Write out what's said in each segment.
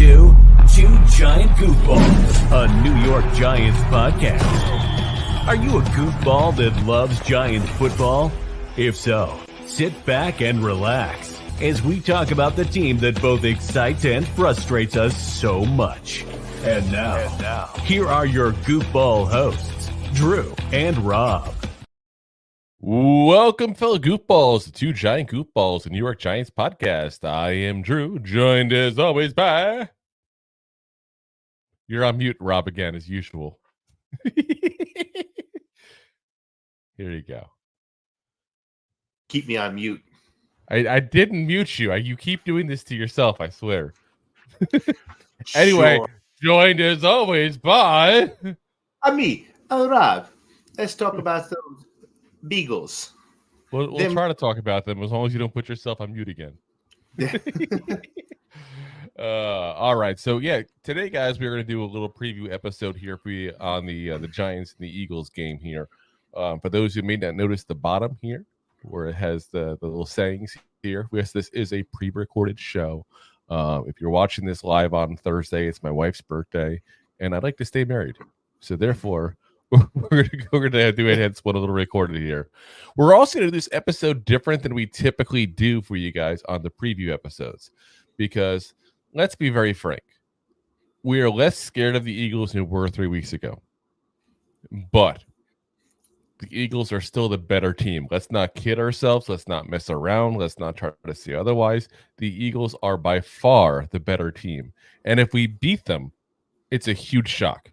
to Two Giant Goofballs, a New York Giants podcast. Are you a goofball that loves Giants football? If so, sit back and relax as we talk about the team that both excites and frustrates us so much. And now, here are your goofball hosts, Drew and Rob. Welcome, fellow goofballs, to Two Giant Goofballs, the New York Giants podcast. I am Drew, joined as always by... You're on mute, Rob, again, as usual. Here you go. Keep me on mute. I didn't mute you. You keep doing this to yourself, I swear. Anyway, Sure. joined as always by... Me, Rob. Let's talk about those beagles. We'll try to talk about them as long as you don't put yourself on mute again. All right, so yeah, today, guys, we're going to do a little preview episode here for you on the Giants and the Eagles game here. For those who may not notice the bottom here, where it has the little sayings here, this is a pre-recorded show. If you're watching this live on Thursday, it's my wife's birthday, and I'd like to stay married. So therefore, we're going to do it hence one a little recorded here. We're also going to do this episode different than we typically do for you guys on the preview episodes, because let's be very frank, we are less scared of the Eagles than we were 3 weeks ago. But the Eagles are still the better team. Let's not kid ourselves. Let's not mess around. Let's not try to say otherwise. The Eagles are by far the better team. And if we beat them, it's a huge shock.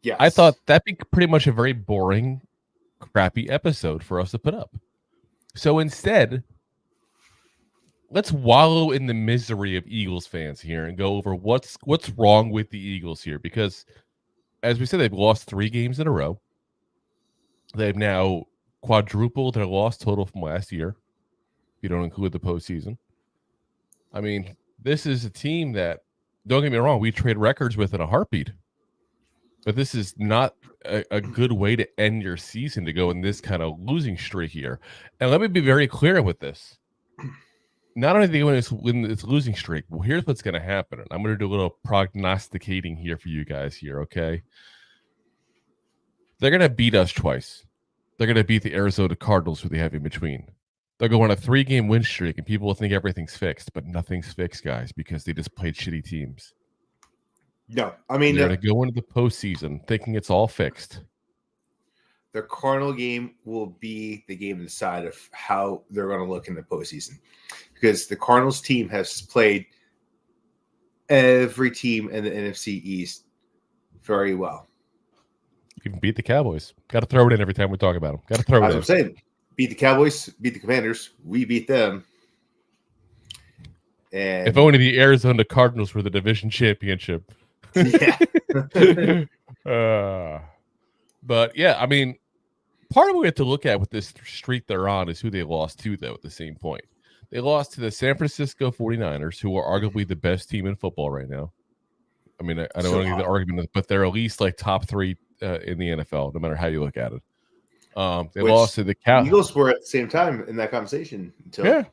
Yes. I thought that'd be pretty much a very boring, crappy episode for us to put up. So instead, let's wallow in the misery of Eagles fans here and go over what's wrong with the Eagles here. Because, as we said, they've lost 3 games in a row. They've now quadrupled their loss total from last year, if you don't include the postseason. I mean, this is a team that, don't get me wrong, we trade records with in a heartbeat. But this is not a good way to end your season, to go in this kind of losing streak here. And let me be very clear with this. Not only do they win this losing streak, well, here's what's going to happen. And I'm going to do a little prognosticating here for you guys here, okay? They're going to beat us twice. They're going to beat the Arizona Cardinals, who they have in between. They'll go on a 3-game win streak, and people will think everything's fixed, but nothing's fixed, guys, because they just played shitty teams. No, I mean, they're going to go into the postseason thinking it's all fixed. The Cardinal game will be the game to decide of how they're going to look in the postseason, because the Cardinals team has played every team in the NFC East very well. You can beat the Cowboys. Got to throw it in every time we talk about them. Got to throw it in. As I'm saying, beat the Cowboys, beat the Commanders. We beat them. And if only the Arizona Cardinals were the division championship. Yeah. But yeah, I mean, part of what we have to look at with this streak they're on is who they lost to, though, at the same point. They lost to the San Francisco 49ers, who are arguably the best team in football right now. I mean, I don't want to get the argument, but they're at least like top 3 in the NFL, no matter how you look at it. They lost to the Cowboys. Eagles were at the same time in that conversation. Yeah.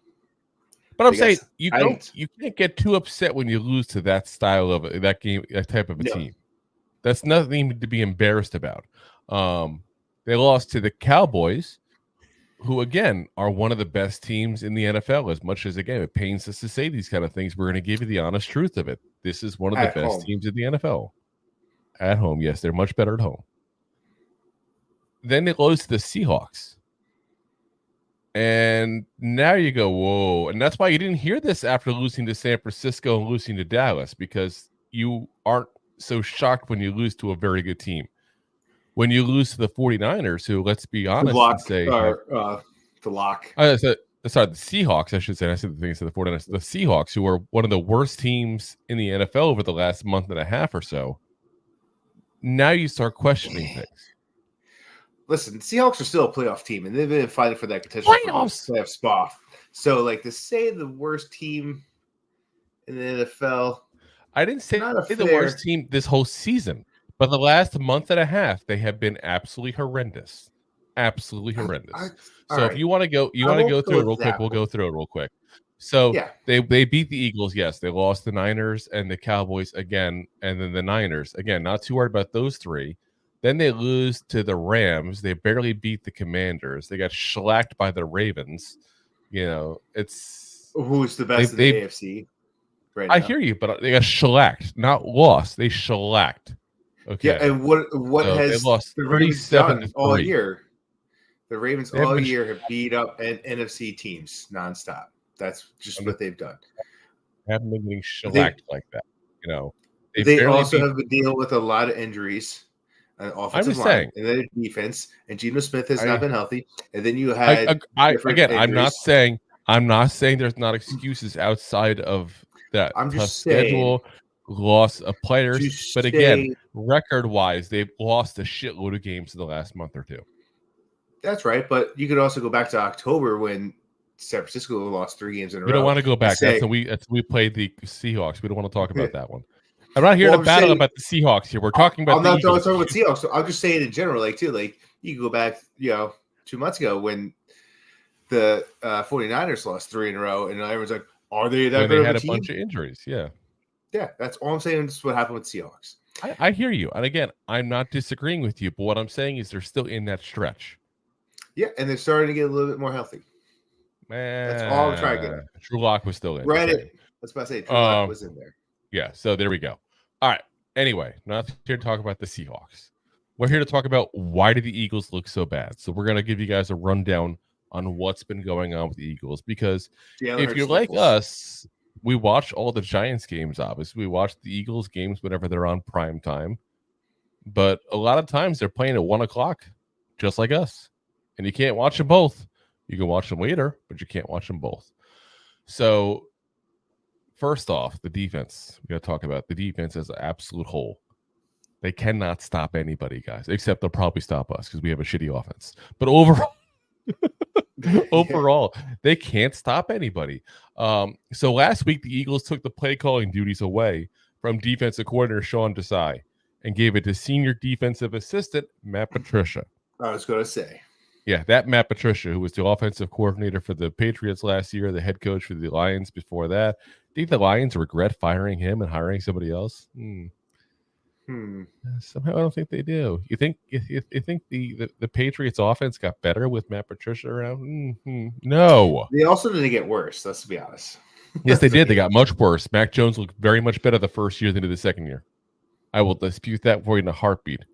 But I'm saying you can't get too upset when you lose to that style of that game, that type of a team. That's nothing to be embarrassed about. They lost to the Cowboys, who again are one of the best teams in the NFL. As much as, again, it pains us to say these kind of things, we're going to give you the honest truth of it. This is one of the best teams in the NFL. At home, yes, they're much better at home. Then they lose to the Seahawks. And now you go, whoa. And that's why you didn't hear this after losing to San Francisco and losing to Dallas, because you aren't so shocked when you lose to a very good team. When you lose to the 49ers, who, let's be honest, and say... the lock. Sorry, the Seahawks, I should say. I said the things to the 49ers. The Seahawks, who are one of the worst teams in the NFL over the last month and a half or so. Now you start questioning things. Listen, Seahawks are still a playoff team, and they've been fighting for that potential playoff spot. So, like, to say the worst team in the NFL, I didn't say the worst team this whole season, but the last month and a half, they have been absolutely horrendous. Absolutely horrendous. So if you want to go, through it real quick. We'll go through it real quick. So Yeah. they beat the Eagles. Yes, they lost the Niners and the Cowboys again, and then the Niners again. Not too worried about those three. Then they lose to the Rams. They barely beat the Commanders. They got shellacked by the Ravens. You know, it's who's the best in the AFC right now. I hear you, but they got shellacked, not lost. They shellacked. Okay. Yeah, and what So has they lost the Ravens 37 done to all 3. year? The Ravens They haven't all been year have beat up NFC teams nonstop. That's just what they've done. Haven't been getting shellacked like that. You know, they also have to deal with a lot of injuries on offensive line and then defense. And Geno Smith has not been healthy. And then you had I'm not saying there's not excuses outside of that. I'm tough just saying, schedule, loss of players, but again, record-wise, they've lost a shitload of games in the last month or two. That's right, but you could also go back to October when San Francisco lost 3 games in a row. We don't want to go back. That's when we played the Seahawks. We don't want to talk about that one. I'm not here to battle about the Seahawks here. We're talking about. I'm not talking about Seahawks. So I'm just saying in general, like too, like you can go back, 2 months ago when the 49ers lost 3 in a row, and everyone's like, "Are they that good?" They had a bunch of injuries. Yeah, that's all I'm saying. This is what happened with Seahawks. I hear you, and again, I'm not disagreeing with you, but what I'm saying is they're still in that stretch. Yeah, and they're starting to get a little bit more healthy. That's all I'm trying to get at. Drew Lock was still in. Right. That's what I say. Drew Lock was in there. Yeah, so there we go. All right. Anyway, not here to talk about the Seahawks. We're here to talk about why did the Eagles look so bad. So we're going to give you guys a rundown on what's been going on with the Eagles, because if you're like us, we watch all the Giants games, obviously. We watch the Eagles games whenever they're on prime time. But a lot of times they're playing at 1 o'clock, just like us. And you can't watch them both. You can watch them later, but you can't watch them both. So first off, the defense. We got to talk about the defense as an absolute whole. They cannot stop anybody, guys, except they'll probably stop us because we have a shitty offense. But overall, they can't stop anybody. So last week, the Eagles took the play calling duties away from defensive coordinator Sean Desai and gave it to senior defensive assistant Matt Patricia. I was going to say. Yeah, that Matt Patricia, who was the offensive coordinator for the Patriots last year, the head coach for the Lions before that. Do you think the Lions regret firing him and hiring somebody else? Somehow I don't think they do. You think the Patriots offense got better with Matt Patricia around? No. They also didn't get worse, let's be honest. Yes, they did. They got much worse. Mac Jones looked very much better the first year than the second year. I will dispute that for you in a heartbeat.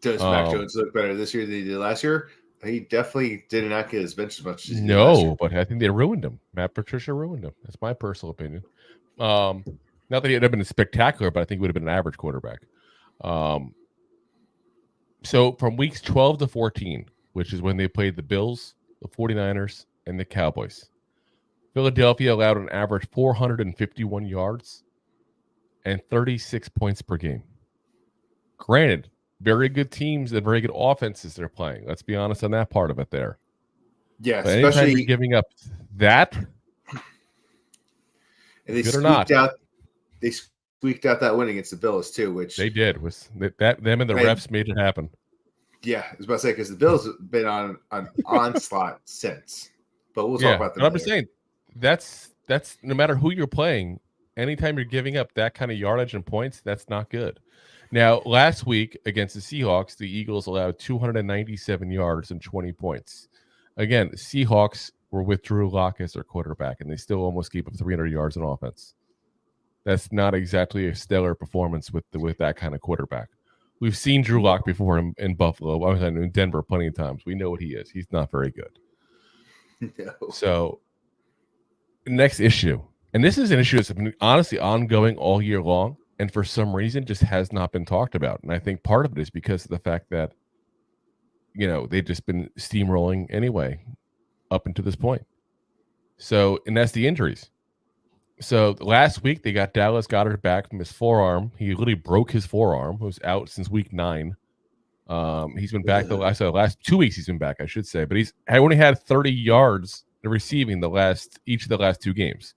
Does Mac Jones look better this year than he did last year? He definitely did not get his bench as much as he did last year. But I think they ruined him. Matt Patricia ruined him. That's my personal opinion. Not that he would have been spectacular, but I think he would have been an average quarterback. So from weeks 12 to 14, which is when they played the Bills, the 49ers, and the Cowboys, Philadelphia allowed an average 451 yards and 36 points per game. Granted, very good teams and very good offenses they're playing. Let's be honest on that part of it there. Yeah, but anytime you're giving up that, and they good or not, they squeaked out that win against the Bills too, which they did. Was that them and the refs made it happen? Yeah, I was about to say because the Bills have been on an onslaught since. But we'll talk about that. But I'm just saying that's no matter who you're playing. Anytime you're giving up that kind of yardage and points, that's not good. Now, last week against the Seahawks, the Eagles allowed 297 yards and 20 points. Again, the Seahawks were with Drew Lock as their quarterback, and they still almost gave up 300 yards in offense. That's not exactly a stellar performance with that kind of quarterback. We've seen Drew Lock before in Buffalo. I was in Denver plenty of times. We know what he is. He's not very good. No. So, next issue. And this is an issue that's been honestly ongoing all year long, and for some reason just has not been talked about. And I think part of it is because of the fact that, they've just been steamrolling anyway up until this point. So, and that's the injuries. So last week they got Dallas Goedert back from his forearm. He literally broke his forearm. He was out since week 9. He's been back the last 2 weeks. He's been back, I should say, but he's only had 30 yards receiving each of the last 2 games.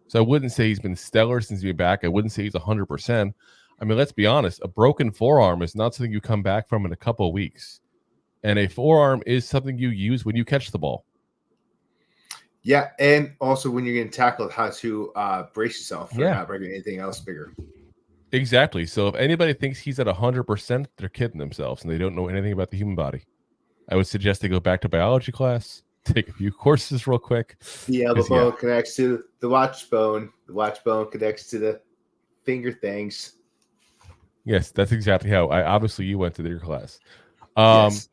So I wouldn't say he's been stellar since he's been back. I wouldn't say he's 100%. I mean, let's be honest. A broken forearm is not something you come back from in a couple of weeks. And a forearm is something you use when you catch the ball. Yeah, and also when you're getting tackled, how to brace yourself for not breaking anything else bigger. Exactly. So if anybody thinks he's at 100%, they're kidding themselves and they don't know anything about the human body. I would suggest they go back to biology class, take a few courses real quick. The elbow bone connects to the watch bone. The watch bone connects to the finger things. Yes, that's exactly how. Obviously you went to your class. Yes.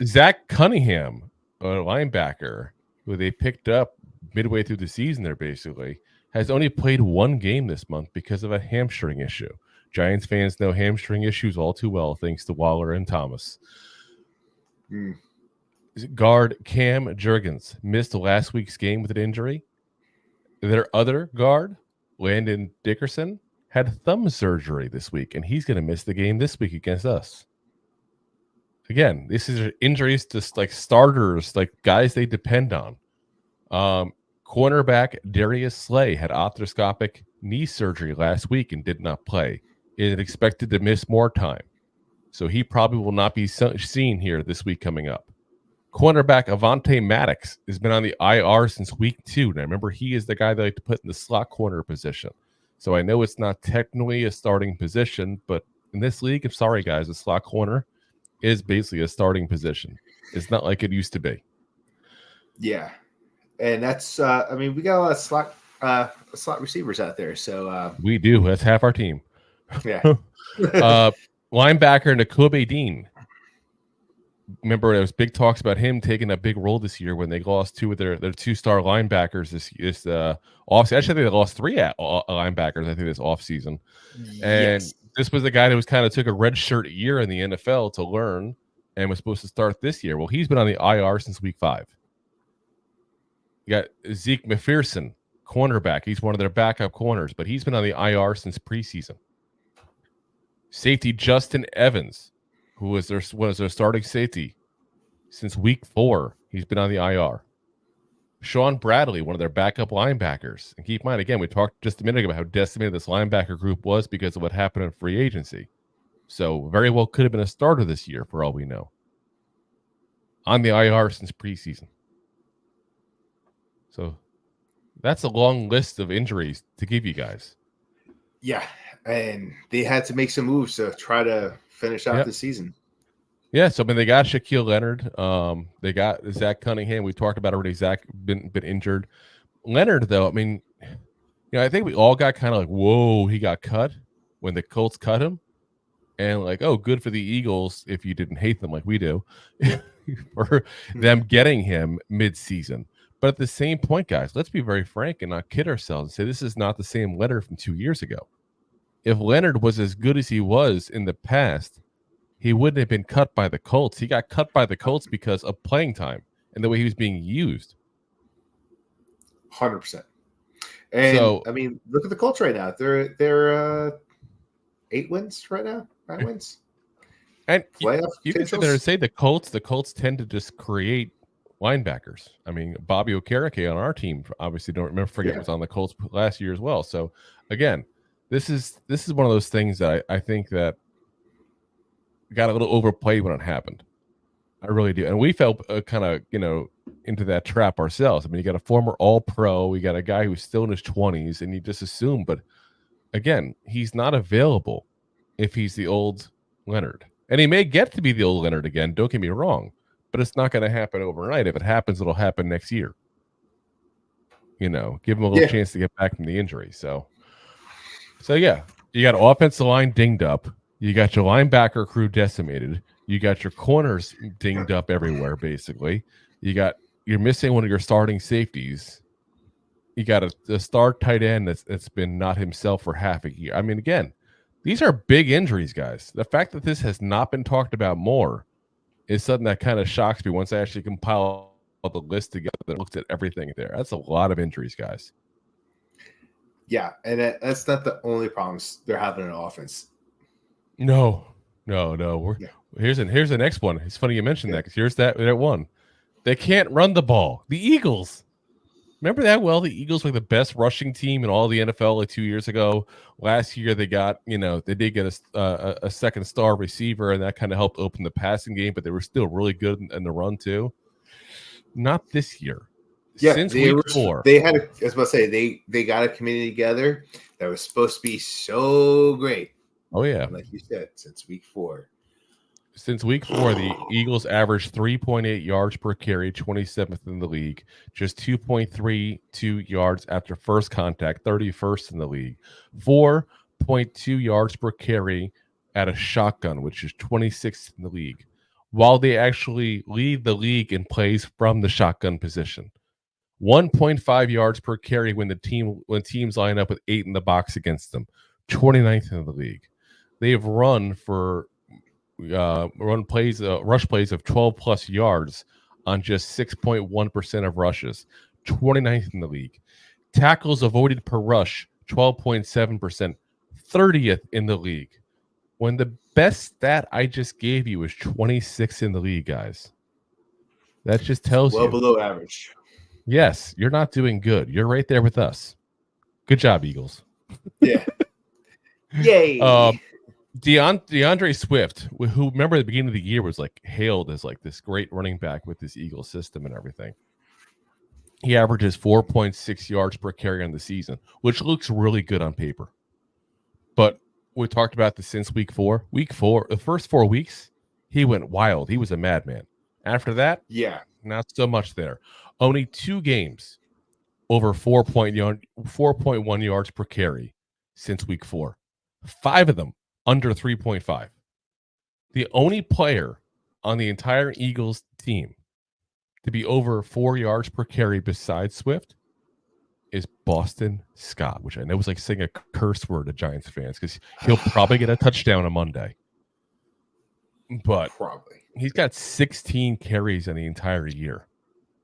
Zach Cunningham, a linebacker, who they picked up midway through the season there basically, has only played one game this month because of a hamstring issue. Giants fans know hamstring issues all too well thanks to Waller and Thomas. Guard Cam Jurgens missed last week's game with an injury. Their other guard, Landon Dickerson, had thumb surgery this week, and he's going to miss the game this week against us. Again, this is injuries to like starters, like guys they depend on. Cornerback Darius Slay had arthroscopic knee surgery last week and did not play. Is expected to miss more time, so he probably will not be seen here this week coming up. Cornerback Avonte Maddox has been on the IR since week 2, and I remember he is the guy they like to put in the slot corner position. So I know it's not technically a starting position, but in this league, I'm sorry guys, the slot corner is basically a starting position. It's not like it used to be. Yeah. And that's, we got a lot of slot receivers out there. So we do. That's half our team. Yeah. Linebacker Nakobe Dean. Remember, there was big talks about him taking a big role this year when they lost 2 of their 2-star linebackers this offseason. Actually, they lost 3 linebackers, I think, this offseason. And this was the guy that was kind of took a red shirt year in the NFL to learn and was supposed to start this year. Well, he's been on the IR since week 5. You got Zeke McPherson, cornerback. He's one of their backup corners, but he's been on the IR since preseason. Safety Justin Evans, who was their starting safety since week 4. He's been on the IR. Sean Bradley, one of their backup linebackers. And keep in mind, again, we talked just a minute ago about how decimated this linebacker group was because of what happened in free agency. So very well could have been a starter this year for all we know. On the IR since preseason. So that's a long list of injuries to give you guys. Yeah, and they had to make some moves to try to finish out the season. Yeah, so they got Shaquille Leonard. They got Zach Cunningham. We talked about already. Zach been injured. Leonard, though, I think we all got kind of like, whoa, he got cut when the Colts cut him, and like, oh, good for the Eagles if you didn't hate them like we do for them getting him mid-season. But at the same point, guys, let's be very frank and not kid ourselves and say this is not the same Leonard from 2 years ago. If Leonard was as good as he was in the past, he wouldn't have been cut by the Colts. He got cut by the Colts because of playing time and the way he was being used. 100%. And so, look at the Colts right now. They're 8 wins right now, 9 wins. And you can sit there and say the Colts tend to just create linebackers. Bobby Okereke on our team, obviously forget was on the Colts last year as well. So again, this is one of those things that I think that got a little overplayed when it happened. I really do. And we felt kind of, into that trap ourselves. You got a former All-Pro, we got a guy who's still in his 20s, and you just assume, but again, he's not available if he's the old Leonard. And he may get to be the old Leonard again, don't get me wrong, but it's not going to happen overnight. If it happens, it'll happen next year. Give him a little chance to get back from the injury. So yeah, you got offensive line dinged up. You got your linebacker crew decimated. You got your corners dinged up everywhere, basically. You're missing one of your starting safeties. You got a star tight end that's been not himself for half a year. Again, these are big injuries, guys. The fact that this has not been talked about more is something that kind of shocks me once I actually compile the list together that looks at everything there. That's a lot of injuries, guys. Yeah, and that's not the only problems they're having in offense. No. Here's the next one. It's funny you mentioned that because here's that one. They can't run the ball. The Eagles. Remember that? Well, the Eagles were the best rushing team in all the NFL like 2 years ago. Last year they got, they did get a second star receiver, and that kind of helped open the passing game, but they were still really good in the run too. Not this year. Yeah, Since week 4. They had. I was about to say they got a committee together that was supposed to be so great. Oh yeah. And like you said, since week 4. Since week 4, the Eagles averaged 3.8 yards per carry, 27th in the league, just 2.32 yards after first contact, 31st in the league, 4.2 yards per carry at a shotgun, which is 26th in the league, while they actually lead the league in plays from the shotgun position. 1.5 yards per carry when teams line up with 8 in the box against them, 29th in the league. They've run for rush plays of 12 plus yards on just 6.1% of rushes, 29th in the league. Tackles avoided per rush, 12.7%, 30th in the league. When the best stat I just gave you is 26 in the league, guys. That just tells you. Well below average. Yes, you're not doing good. You're right there with us. Good job, Eagles. Yeah. Yay. DeAndre Swift, who remember at the beginning of the year was like hailed as like this great running back with this Eagles system and everything. He averages 4.6 yards per carry on the season, which looks really good on paper. But we talked about this since week 4. Week 4, the first 4 weeks, he went wild. He was a madman. After that, yeah, not so much there. Only 2 games over 4.1 yards per carry since week 4. 5 of them under 3.5. The only player on the entire Eagles team to be over 4 yards per carry besides Swift is Boston Scott, which I know was like saying a curse word to Giants fans because he'll probably get a touchdown on Monday. But probably he's got 16 carries in the entire year.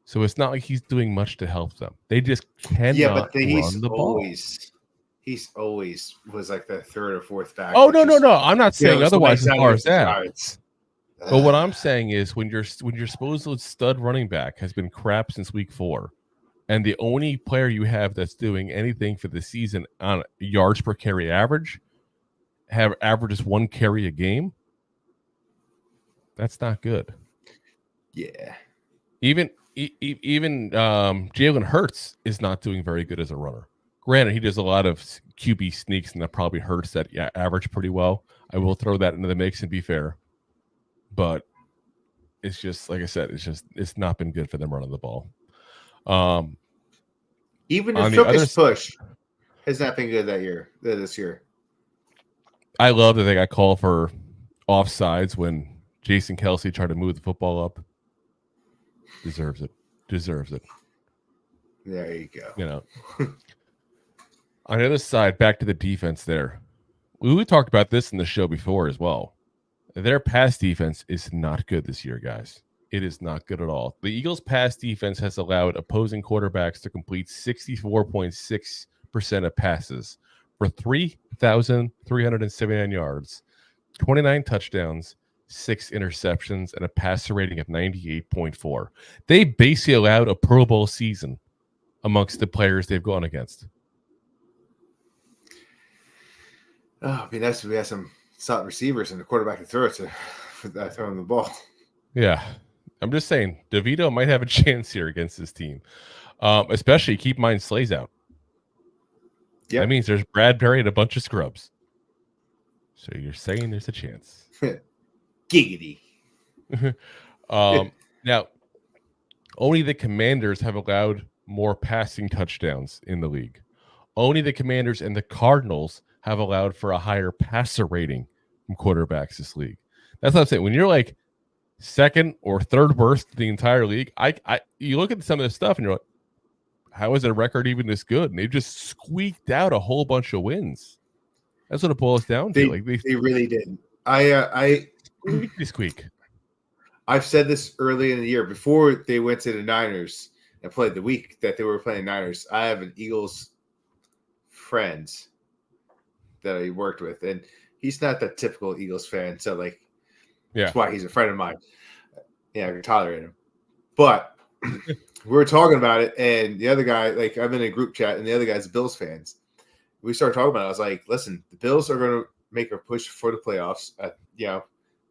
So it's not like he's doing much to help them. They just cannot run the ball. He's always was like the third or fourth back. Oh, no. I'm not saying otherwise as far as that. Giants. But what I'm saying is when your supposed stud running back has been crap since week 4, and the only player you have that's doing anything for the season on yards per carry averages 1 carry a game, that's not good. Yeah. Even Jalen Hurts is not doing very good as a runner. Granted, he does a lot of QB sneaks, and that probably hurts that average pretty well. I will throw that into the mix and be fair. But it's just, like I said, it's not been good for them running the ball. Even the focus push has not been good this year. I love that they got called for offsides when Jason Kelce tried to move the football up. Deserves it. There you go. You know. On the other side, back to the defense there. We talked about this in the show before as well. Their pass defense is not good this year, guys. It is not good at all. The Eagles' pass defense has allowed opposing quarterbacks to complete 64.6% of passes for 3,379 yards, 29 touchdowns, 6 interceptions, and a passer rating of 98.4. They basically allowed a Pro Bowl season amongst the players they've gone against. Oh, it'd be nice if we had some solid receivers and the quarterback to throw it to for throwing the ball. Yeah. I'm just saying, DeVito might have a chance here against this team. Especially keep in mind Slay's out. Yep. That means there's Bradbury and a bunch of scrubs. So you're saying there's a chance. Giggity. Now, only the Commanders have allowed more passing touchdowns in the league. Only the Commanders and the Cardinals have allowed for a higher passer rating from quarterbacks this league. That's what I'm saying. When you're like second or third worst in the entire league, you look at some of this stuff and you're like, how is their record even this good? And they just squeaked out a whole bunch of wins. That's what it boils down to. Like they really did. Squeak. I've said this early in the year before they went to the Niners and played the week that they were playing Niners. I have an Eagles friend that I worked with, and he's not the typical Eagles fan. So that's why he's a friend of mine. Yeah, I can tolerate him. But we were talking about it, and the other guy, I'm in a group chat, and the other guy's Bills fans. We started talking about it. I was like, listen, the Bills are going to make a push for the playoffs.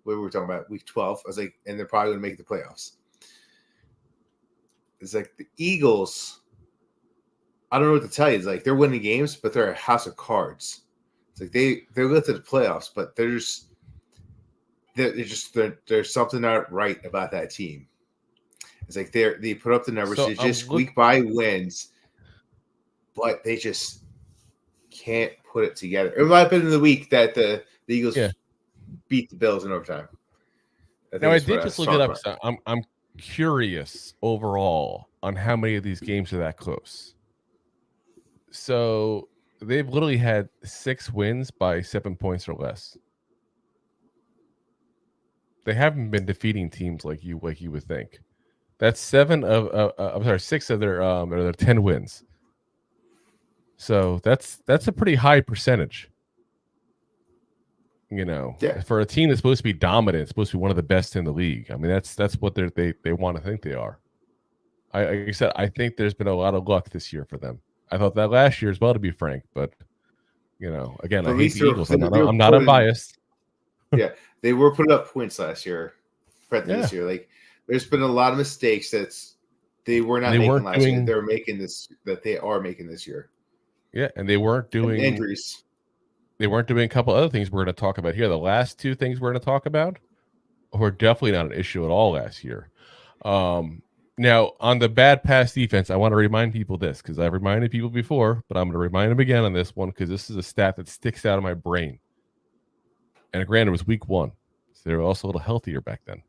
We were talking about week 12. I was like, and they're probably going to make the playoffs. It's like the Eagles. I don't know what to tell you. It's like they're winning games, but they're a house of cards. It's like they're going to the playoffs, but there's something not right about that team. It's like they put up the numbers, So they just squeak by wins, but they just can't put it together. It might have been in the week that the Eagles beat the Bills in overtime. Now I did just look it up. So I'm curious overall on how many of these games are that close. So they've literally had 6 wins by 7 points or less. They haven't been defeating teams like you would think. That's 6 of their 10 wins. So that's a pretty high percentage. For a team that's supposed to be dominant, it's supposed to be one of the best in the league. I mean, that's what they want to think they are. Like I said, I think there's been a lot of luck this year for them. I thought that last year as well, to be frank, but again, I hate the Eagles. I'm not unbiased. Yeah, they were putting up points last year. This year, like there's been a lot of mistakes they were not making last year. They were making they are making this year. Yeah, and they weren't doing injuries. They weren't doing a couple other things we're going to talk about here. The last 2 things we're going to talk about were definitely not an issue at all last year. Now, on the bad pass defense, I want to remind people this because I've reminded people before, but I'm going to remind them again on this one because this is a stat that sticks out of my brain. And granted, it was week 1, so they were also a little healthier back then.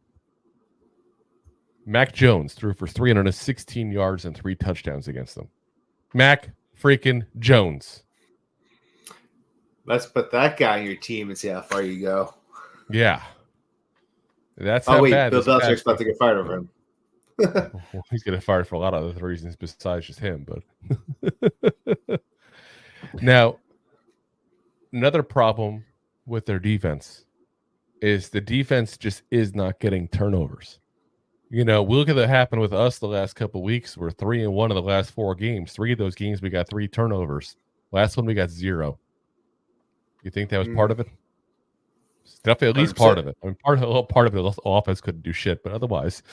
Mac Jones threw for 316 yards and 3 touchdowns against them. Mac freaking Jones. Let's put that guy on your team and see how far you go. Yeah. That's how bad. Bill Belichick's about to get fired over him. Well, he's getting fired for a lot of other reasons besides just him. But now, another problem with their defense is the defense just is not getting turnovers. We look at what happened with us the last couple of weeks. We're 3-1 in the last 4 games. 3 of those games we got 3 turnovers. Last one we got 0. You think that was part of it? It's definitely at least 100%. Part of it. I mean, part of it, the offense couldn't do shit, but otherwise,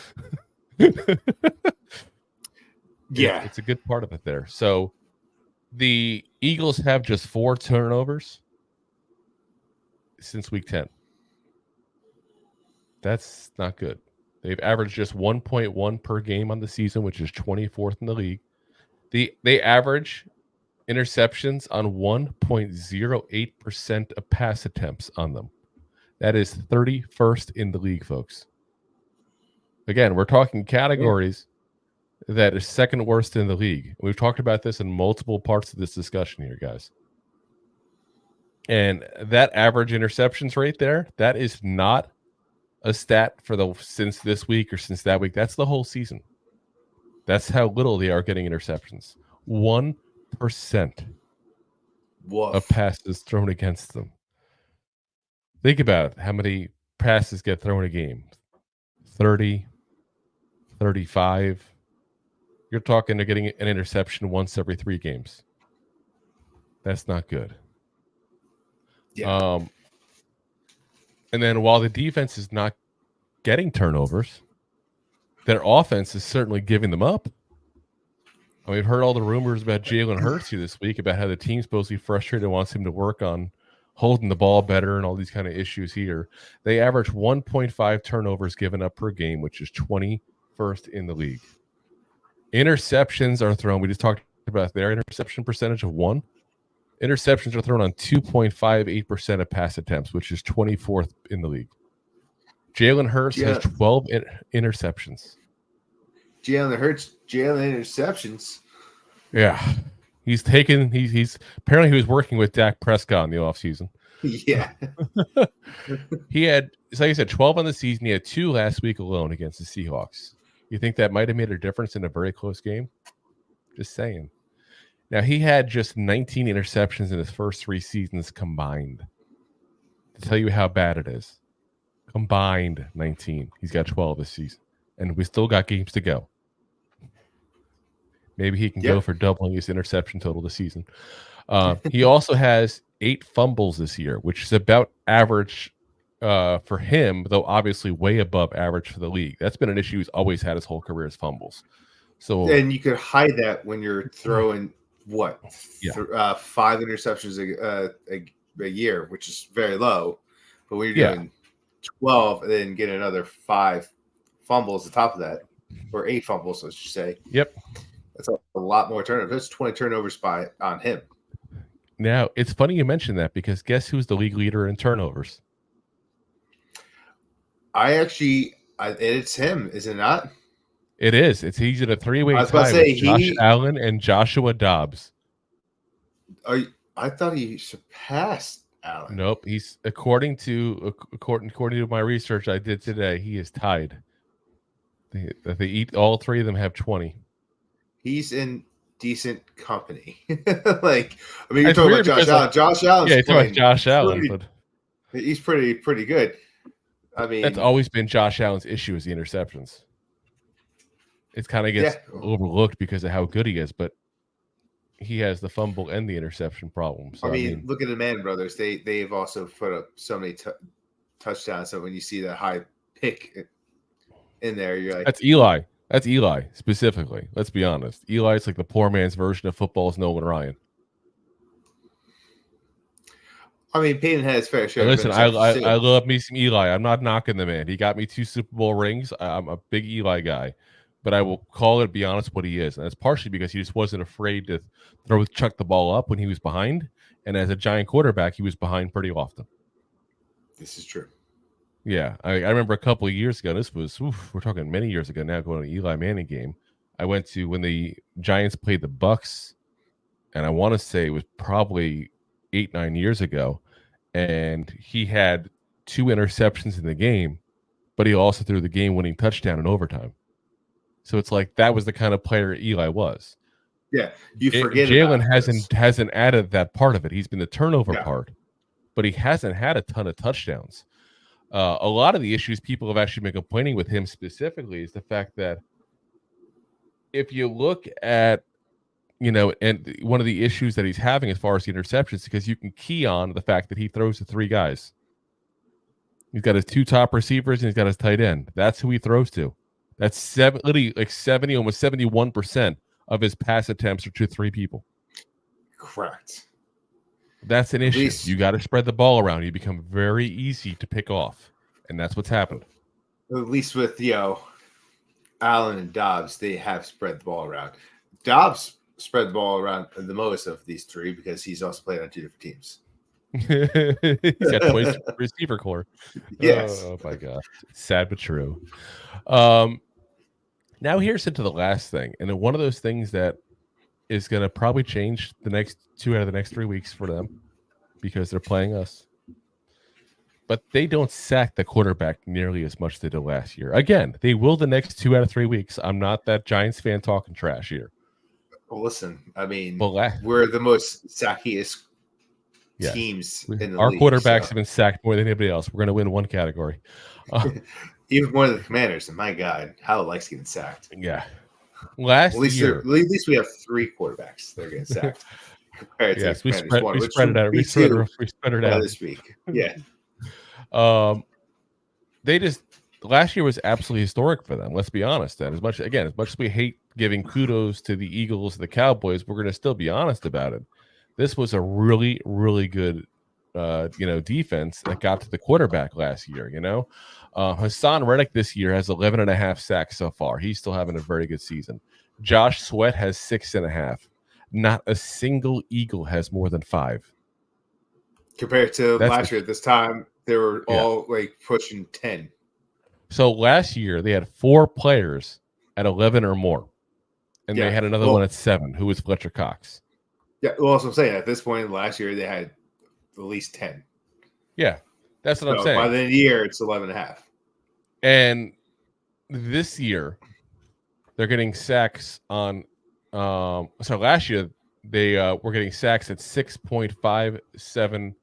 yeah, it's a good part of it there. So the Eagles have just 4 turnovers since week 10. That's not good. They've averaged just 1.1 per game on the season, which is 24th in the league. They average interceptions on 1.08% of pass attempts on them. That is 31st in the league, folks. Again, we're talking categories that is second worst in the league. We've talked about this in multiple parts of this discussion here, guys. And that average interceptions rate there, that is not a stat for since this week or since that week. That's the whole season. That's how little they are getting interceptions. 1% of passes thrown against them. Think about it. How many passes get thrown a game? 30, 35. You're talking to getting an interception once every 3 games. That's not good. Yeah. And then while the defense is not getting turnovers, their offense is certainly giving them up. I mean, we've heard all the rumors about Jalen Hurts here this week about how the team's supposed to be frustrated and wants him to work on holding the ball better and all these kind of issues here. They average 1.5 turnovers given up per game, which is 21st in the league. Interceptions are thrown. We just talked about their interception percentage of 1. Interceptions are thrown on 2.58% of pass attempts, which is 24th in the league. Jalen Hurts has 12 interceptions. Jalen interceptions. Yeah. He's apparently he was working with Dak Prescott in the offseason. Yeah. He had, like I said, 12 on the season. He had 2 last week alone against the Seahawks. You think that might have made a difference in a very close game? Just saying. Now, he had just 19 interceptions in his first 3 seasons combined. To tell you how bad it is. Combined 19. He's got 12 this season. And we still got games to go. Maybe he can go for doubling his interception total this season. He also has 8 fumbles this year, which is about average for him, though obviously way above average for the league. That's been an issue he's always had his whole career is fumbles. So And you could hide that when you're throwing what 5 interceptions a year, which is very low. But when you're doing 12 and then get another 5 fumbles on top of that, or 8 fumbles, let's just say. Yep. That's a lot more turnovers. That's 20 turnovers on him. Now, it's funny you mentioned that because guess who's the league leader in turnovers? It's him, is it not? It is. It's easy to 3-way tie with Josh Allen and Joshua Dobbs. I thought he surpassed Allen. Nope. He's according to my research I did today, he is tied. All three of them have 20. He's in decent company. You're talking about Josh Allen. Josh Allen. Yeah, you're talking about Josh Allen, but he's pretty good. I mean, that's always been Josh Allen's issue is the interceptions. It kind of gets overlooked because of how good he is, but he has the fumble and the interception problem. So, I mean, look at the Mann brothers. They've also put up so many touchdowns. So when you see that high pick in there, you're like, that's Eli. That's Eli specifically. Let's be honest. Eli's like the poor man's version of football's Nolan Ryan. I mean, Peyton has fair share. Listen, I love me some Eli. I'm not knocking the man. He got me 2 Super Bowl rings. I'm a big Eli guy. But I will call it, be honest, what he is. And that's partially because he just wasn't afraid to chuck the ball up when he was behind. And as a Giant quarterback, he was behind pretty often. This is true. Yeah. I remember a couple of years ago, we're talking many years ago now, going to an Eli Manning game. I went to when the Giants played the Bucs, and I want to say it was probably 8-9 years ago. And he had 2 interceptions in the game, but he also threw the game-winning touchdown in overtime. So it's like that was the kind of player Eli was. Yeah, you forget. Jalen hasn't added that part of it. He's been the turnover part, but he hasn't had a ton of touchdowns. A lot of the issues people have actually been complaining with him specifically is the fact that if you look at, and one of the issues that he's having as far as the interceptions, because you can key on the fact that he throws to 3 guys. He's got his 2 top receivers and he's got his tight end. That's who he throws to. That's literally like 70, almost 71% of his pass attempts are to 3 people. Correct. That's an issue. You got to spread the ball around. You become very easy to pick off, and that's what's happened. At least with Allen and Dobbs, they have spread the ball around. Dobbs spread the ball around the most of these 3 because he's also played on 2 different teams. He's got twice receiver core. Yes. Oh my gosh. Sad but true. Now here's into the last thing, and one of those things that is going to probably change the next 2 out of the next 3 weeks for them because they're playing us. But they don't sack the quarterback nearly as much as they did last year. Again, they will the next 2 out of 3 weeks. I'm not that Giants fan talking trash here. Well, listen, I mean, we're the most sackiest teams in the Our league. Quarterbacks have been sacked more than anybody else. We're going to win one category. Even more than the Commanders, and my God, Howell likes getting sacked. Yeah. Last year, at least we have 3 quarterbers that are getting sacked. Compared to we spread it out. We spread it out this week. Yeah. Last year was absolutely historic for them. Let's be honest. Then, as much as we hate giving kudos to the Eagles and the Cowboys, we're going to still be honest about it. This was a really, really good, defense that got to the quarterback last year. Hassan Reddick this year has 11.5 sacks so far. He's still having a very good season. Josh Sweat has 6.5. Not a single Eagle has more than 5. Compared to last year at this time, they were all pushing 10. So last year they had 4 players at 11 or more, and they had another one at 7, who was Fletcher Cox. Yeah, well, that's what I'm saying. At this point last year, they had at least 10. Yeah, that's what I'm saying. By the end of the year, it's 11.5. And this year, they're getting sacks on. So last year they were getting sacks at 6.57.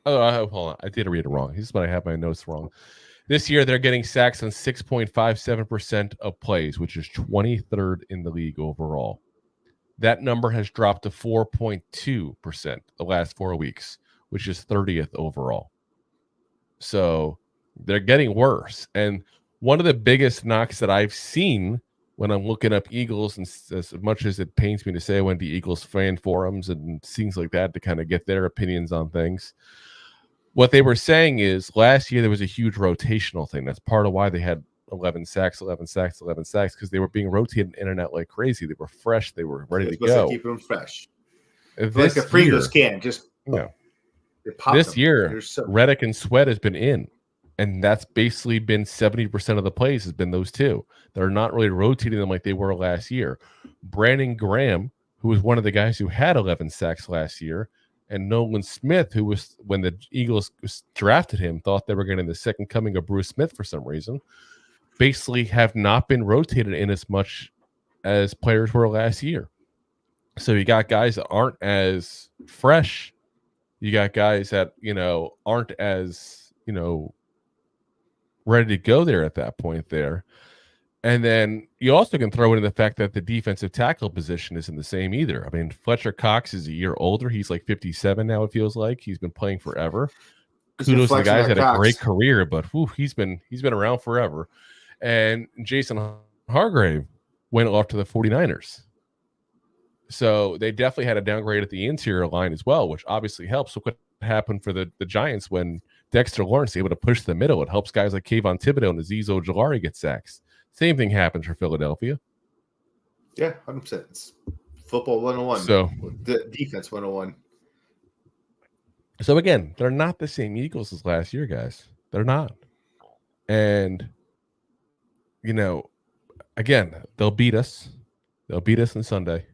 Hold on, I did read it wrong. This is when I have my notes wrong. This year they're getting sacks on 6.57% of plays, which is 23rd in the league overall. That number has dropped to 4.2% the last 4 weeks, which is 30th overall. So they're getting worse. And one of the biggest knocks that I've seen when I'm looking up Eagles, and as much as it pains me to say, I went to Eagles fan forums and things like that to kind of get their opinions on things. What they were saying is last year there was a huge rotational thing. That's part of why they had 11 sacks, because they were being rotated in and out like crazy. They were fresh. They were ready to go. Keep them fresh. This like a Pringles can, just this year, Reddick and Sweat has been in, and that's basically been 70% of the plays has been those two. They're not really rotating them like they were last year. Brandon Graham, who was one of the guys who had 11 sacks last year, and Nolan Smith, who was, when the Eagles drafted him, thought they were getting the second coming of Bruce Smith for some reason, basically have not been rotated in as much as players were last year. So you got guys that aren't as fresh. You got guys that, aren't as, ready to go there at that point there. And then you also can throw in the fact that the defensive tackle position isn't the same either. I mean, Fletcher Cox is a year older. He's like 57 now, it feels like. He's been playing forever. Kudos to the guys had a great career, but he's been around forever. And Jason Hargrave went off to the 49ers. So they definitely had a downgrade at the interior line as well, which obviously helps. So what happened for the Giants when Dexter Lawrence is able to push the middle? It helps guys like Kayvon Thibodeau and Azeez Ojulari get sacks. Same thing happens for Philadelphia. Yeah, 100%. It's football 101. So the defense 101. So again, they're not the same Eagles as last year, guys. They're not. And again, they'll beat us. They'll beat us on Sunday.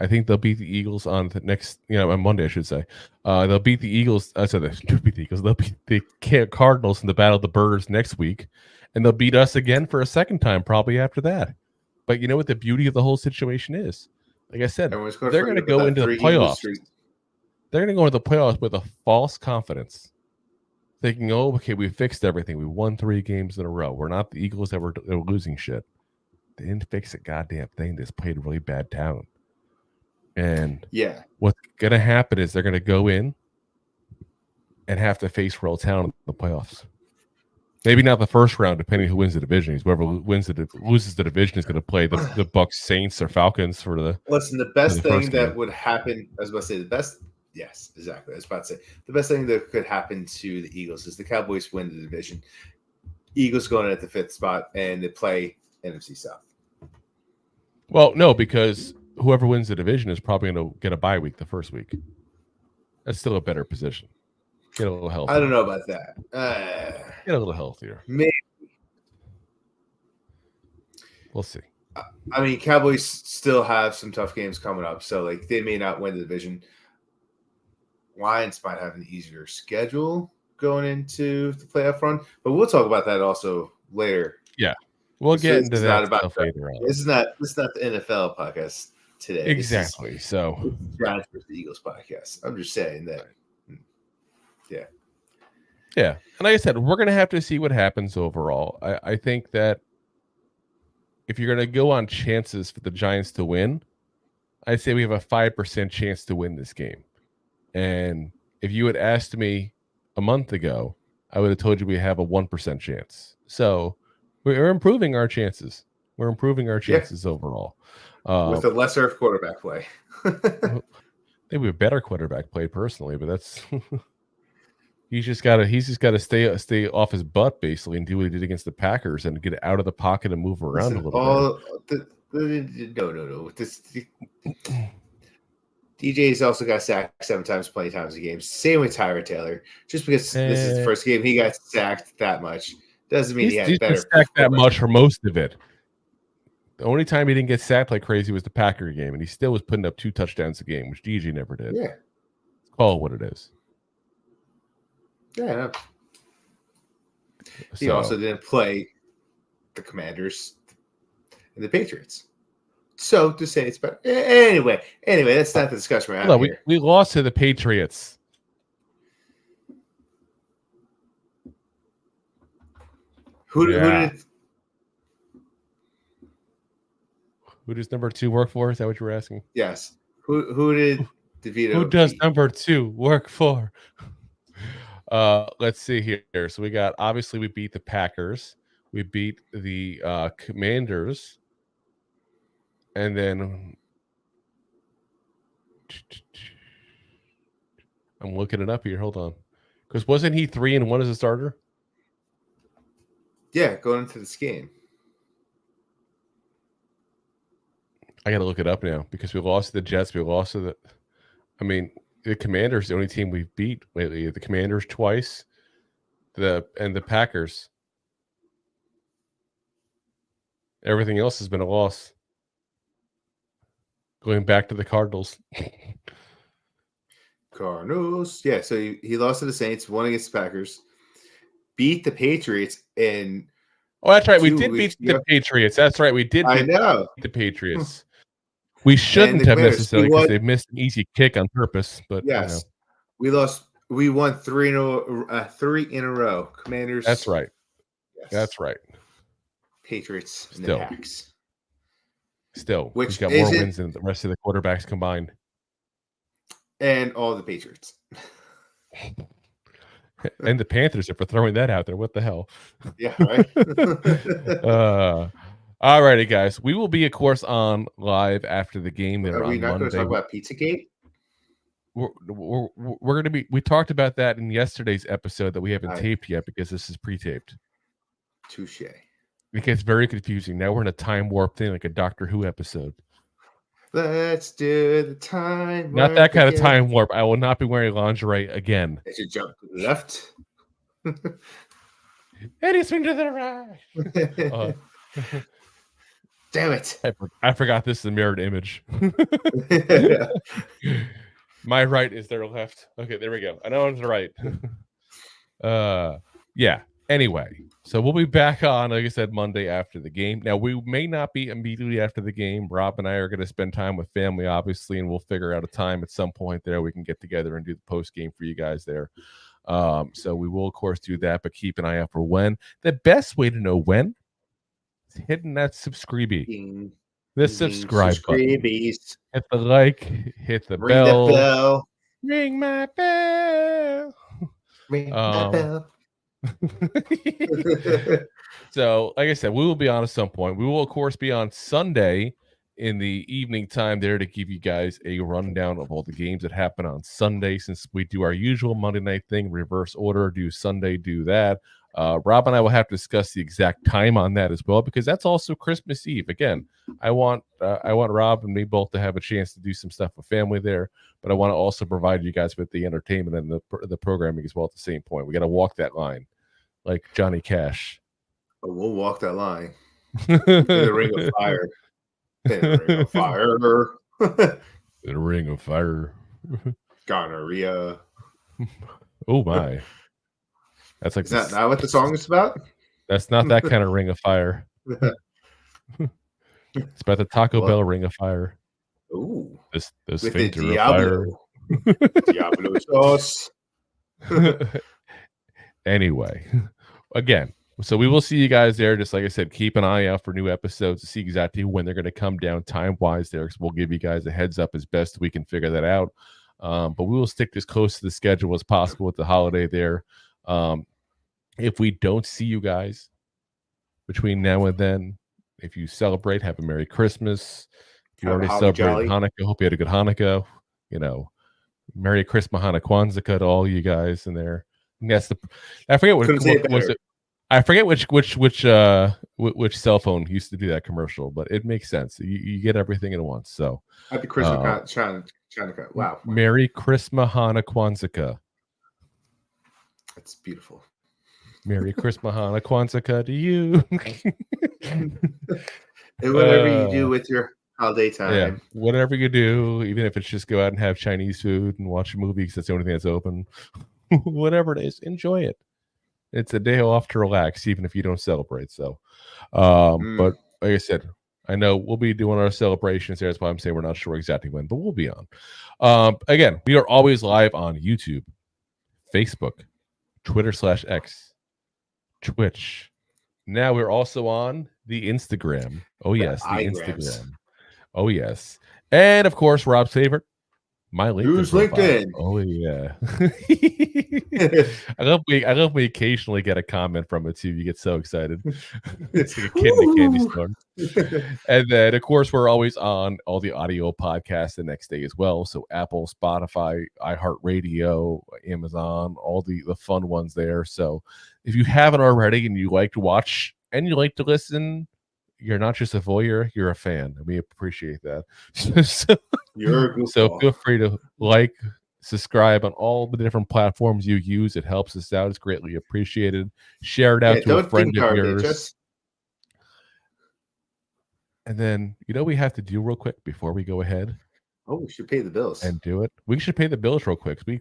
I think they'll beat the Eagles on the next, on Monday, I should say. They'll beat the Eagles. They'll beat the Eagles. They'll beat the Cardinals in the Battle of the Birds next week. And they'll beat us again for a second time, probably after that. But you know what the beauty of the whole situation is? Like I said, they're going to go into the playoffs. They're going to go into the playoffs with a false confidence, thinking, oh, okay, we fixed everything. We won 3 games in a row. We're not the Eagles that were losing shit. They didn't fix a goddamn thing. They just played really bad down. And what's going to happen is they're going to go in and have to face Royal Town in the playoffs. Maybe not the first round, depending who wins the division. Whoever loses the division is going to play the Bucks, Saints, or Falcons for the. Listen, the best thing that would happen, I was about to say, the best. Yes, exactly. I was about to say the best thing that could happen to the Eagles is the Cowboys win the division. Eagles going in at the 5th spot, and they play NFC South. Well, no, because whoever wins the division is probably going to get a bye week the first week. That's still a better position. Get a little healthier. I don't know about that. Get a little healthier. Maybe. We'll see. I mean, Cowboys still have some tough games coming up, so they may not win the division. Lions might have an easier schedule going into the playoff run, but we'll talk about that also later. Yeah, we'll get into that stuff later on. This is not the NFL podcast today. Exactly. So Giants versus the Eagles podcast. I'm just saying that. Yeah. And like I said, we're going to have to see what happens overall. I think that if you're going to go on chances for the Giants to win, I'd say we have a 5% chance to win this game. And if you had asked me a month ago, I would have told you we have a 1% chance. So we're improving our chances. We're improving our chances overall. With a lesser quarterback play. I think we have better quarterback play personally, but that's he's just got to stay off his butt basically and do what he did against the Packers and get out of the pocket and move around a little bit. No. DJ's also got sacked 7 times, 20 times a game. Same with Tyrod Taylor. Just because this is the first game he got sacked that much doesn't mean he's better. Sacked that much for most of it. The only time he didn't get sacked like crazy was the Packer game, and he still was putting up 2 touchdowns a game, which DJ never did. Yeah. Call it what it is. Yeah. He also didn't play the Commanders and the Patriots. So to say it's better. Anyway, that's not the discussion we're having here. We lost to the Patriots. Who does number 2 work for? Is that what you were asking? Yes. Who did DeVito? Who does number 2 work for? Let's see here. So we beat the Packers. We beat the Commanders. And then I'm looking it up here. Hold on. Because wasn't he 3-1 as a starter? Yeah, going into this game. I got to look it up now because we lost to the Jets. We lost to the. I mean, the Commanders, the only team we've beat lately. The Commanders twice, and the Packers. Everything else has been a loss. Going back to the Cardinals. Cardinals. Yeah, so he lost to the Saints, won against the Packers, beat the Patriots, and that's right. We did beat the Patriots. That's right. We did beat the Patriots. We shouldn't have necessarily because they missed an easy kick on purpose. But yes, we lost. We won 3 in a row. Commanders. That's right. Yes. That's right. Patriots and the Packs. Still, we've got more wins than the rest of the quarterbacks combined. And all the Patriots. And the Panthers, if we're throwing that out there, what the hell? Yeah, right. All righty, guys. We will be, of course, on live after the game. Are we not going to talk about Pizzagate? We're going to be. We talked about that in yesterday's episode that we haven't taped yet because this is pre-taped. Touche. It gets very confusing. Now we're in a time warp thing, like a Doctor Who episode. Let's do the time warp. Not that kind of time warp. I will not be wearing lingerie again. They should jump to the left. And you swing to the right. Damn it. I forgot this is a mirrored image. My right is their left. Okay, there we go. I know it's the right. Yeah. Anyway, so we'll be back on, like I said, Monday after the game. Now, we may not be immediately after the game. Rob and I are going to spend time with family, obviously, and we'll figure out a time at some point there we can get together and do the post game for you guys there. So we will, of course, do that, but keep an eye out for when. The best way to know when is hitting that subscribe. The subscribe button. Hit the like, hit the bell. Ring my bell. Ring my bell. So, like I said, we will be on at some point. We will, of course, be on Sunday in the evening time there to give you guys a rundown of all the games that happen on Sunday, since we do our usual Monday night thing, reverse order, do Sunday, do that. Rob and I will have to discuss the exact time on that as well, because that's also Christmas Eve. Again, I want Rob and me both to have a chance to do some stuff with family there, but I want to also provide you guys with the entertainment and the programming as well at the same point. We got to walk that line like Johnny Cash. Oh, we'll walk that line in the ring of fire. In the ring of fire. In the ring of fire. Gonorrhea. Oh my. That's like, is that not what the song is about? That's not that kind of ring of fire. It's about the Taco Bell ring of fire. Ooh. This with finger the Diablo. Of fire. Diablo sauce. Anyway, again, so we will see you guys there. Just like I said, keep an eye out for new episodes to see exactly when they're going to come down time-wise there, because we'll give you guys a heads up as best we can figure that out. But we will stick as close to the schedule as possible with the holiday there. If we don't see you guys between now and then, if you celebrate, have a Merry Christmas. If you already celebrated Hanukkah, hope you had a good Hanukkah. You know, Merry Christmas, Hanukkah, Kwanzaa to all you guys in there. And that's I forget what was it. I forget which cell phone used to do that commercial, but it makes sense. You get everything at once. So happy Christmas, Chanukah. Wow. Merry Christmas, Hanukkah, Kwanzaa. That's beautiful. Merry Christmas, Hanukkah, Kwanzaa to you. And whatever you do with your holiday time. Yeah, whatever you do, even if it's just go out and have Chinese food and watch a movie because that's the only thing that's open. Whatever it is, enjoy it. It's a day off to relax, even if you don't celebrate. So, but like I said, I know we'll be doing our celebrations there. That's why I'm saying we're not sure exactly when, but we'll be on. Again, we are always live on YouTube, Facebook, Twitter/X, Twitch. Now we're also on the Instagram. Oh yes, the Instagram. Oh yes, and of course Rob's favorite, My LinkedIn Use profile. LinkedIn. Oh yeah. I love we occasionally get a comment from it too. You get so excited. It's like a kid in a candy store. And then of course we're always on all the audio podcasts the next day as well. So Apple, Spotify, iHeartRadio, Amazon, all the fun ones there. So if you haven't already and you like to watch and you like to listen, you're not just a voyeur, you're a fan. We appreciate that. You're a goofball. So feel free to like, subscribe on all the different platforms you use. It helps us out. It's greatly appreciated. Share it out to a friend of yours. And then, we have to do real quick before we go ahead. Oh, we should pay the bills and do it. We should pay the bills real quick. We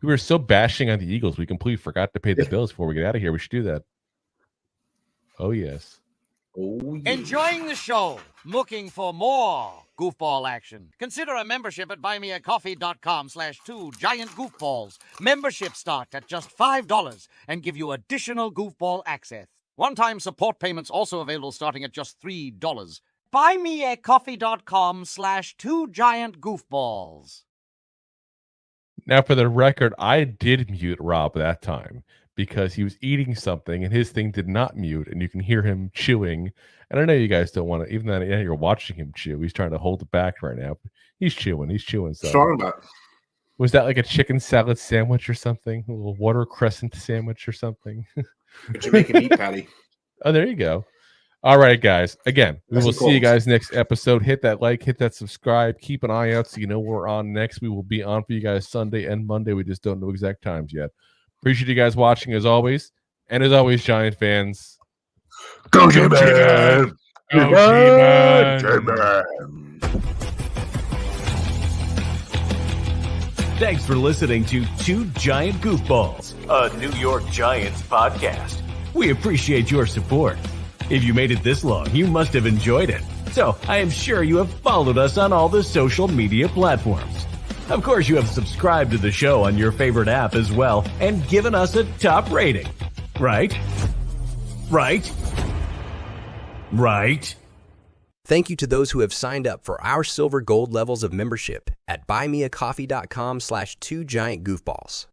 were so bashing on the Eagles, we completely forgot to pay the bills before we get out of here. We should do that. Oh yes. Oh, yeah. Enjoying the show? Looking for more goofball action? Consider a membership at buymeacoffee.com/2giantgoofballs. Memberships start at just $5 and give you additional goofball access. One-time support payments also available starting at just $3. buymeacoffee.com/2giantgoofballs. Now, for the record, I did mute Rob that time because he was eating something and his thing did not mute, and you can hear him chewing. And I know you guys don't want to, even though you're watching him chew, he's trying to hold it back right now. He's chewing something. Talking about. Was that like a chicken salad sandwich or something? A little water crescent sandwich or something? A Jamaican meat patty. Oh, there you go. All right, guys. Again, we will see you guys next episode. Hit that like, hit that subscribe. Keep an eye out so you know we're on next. We will be on for you guys Sunday and Monday. We just don't know exact times yet. Appreciate you guys watching as always. And as always, Giant fans, go G-Man! Go G-Man! Thanks for listening to Two Giant Goofballs, a New York Giants podcast. We appreciate your support. If you made it this long, you must have enjoyed it. So I am sure you have followed us on all the social media platforms. Of course, you have subscribed to the show on your favorite app as well and given us a top rating. Right? Right? Right? Thank you to those who have signed up for our silver gold levels of membership at buymeacoffee.com/2giantgoofballs.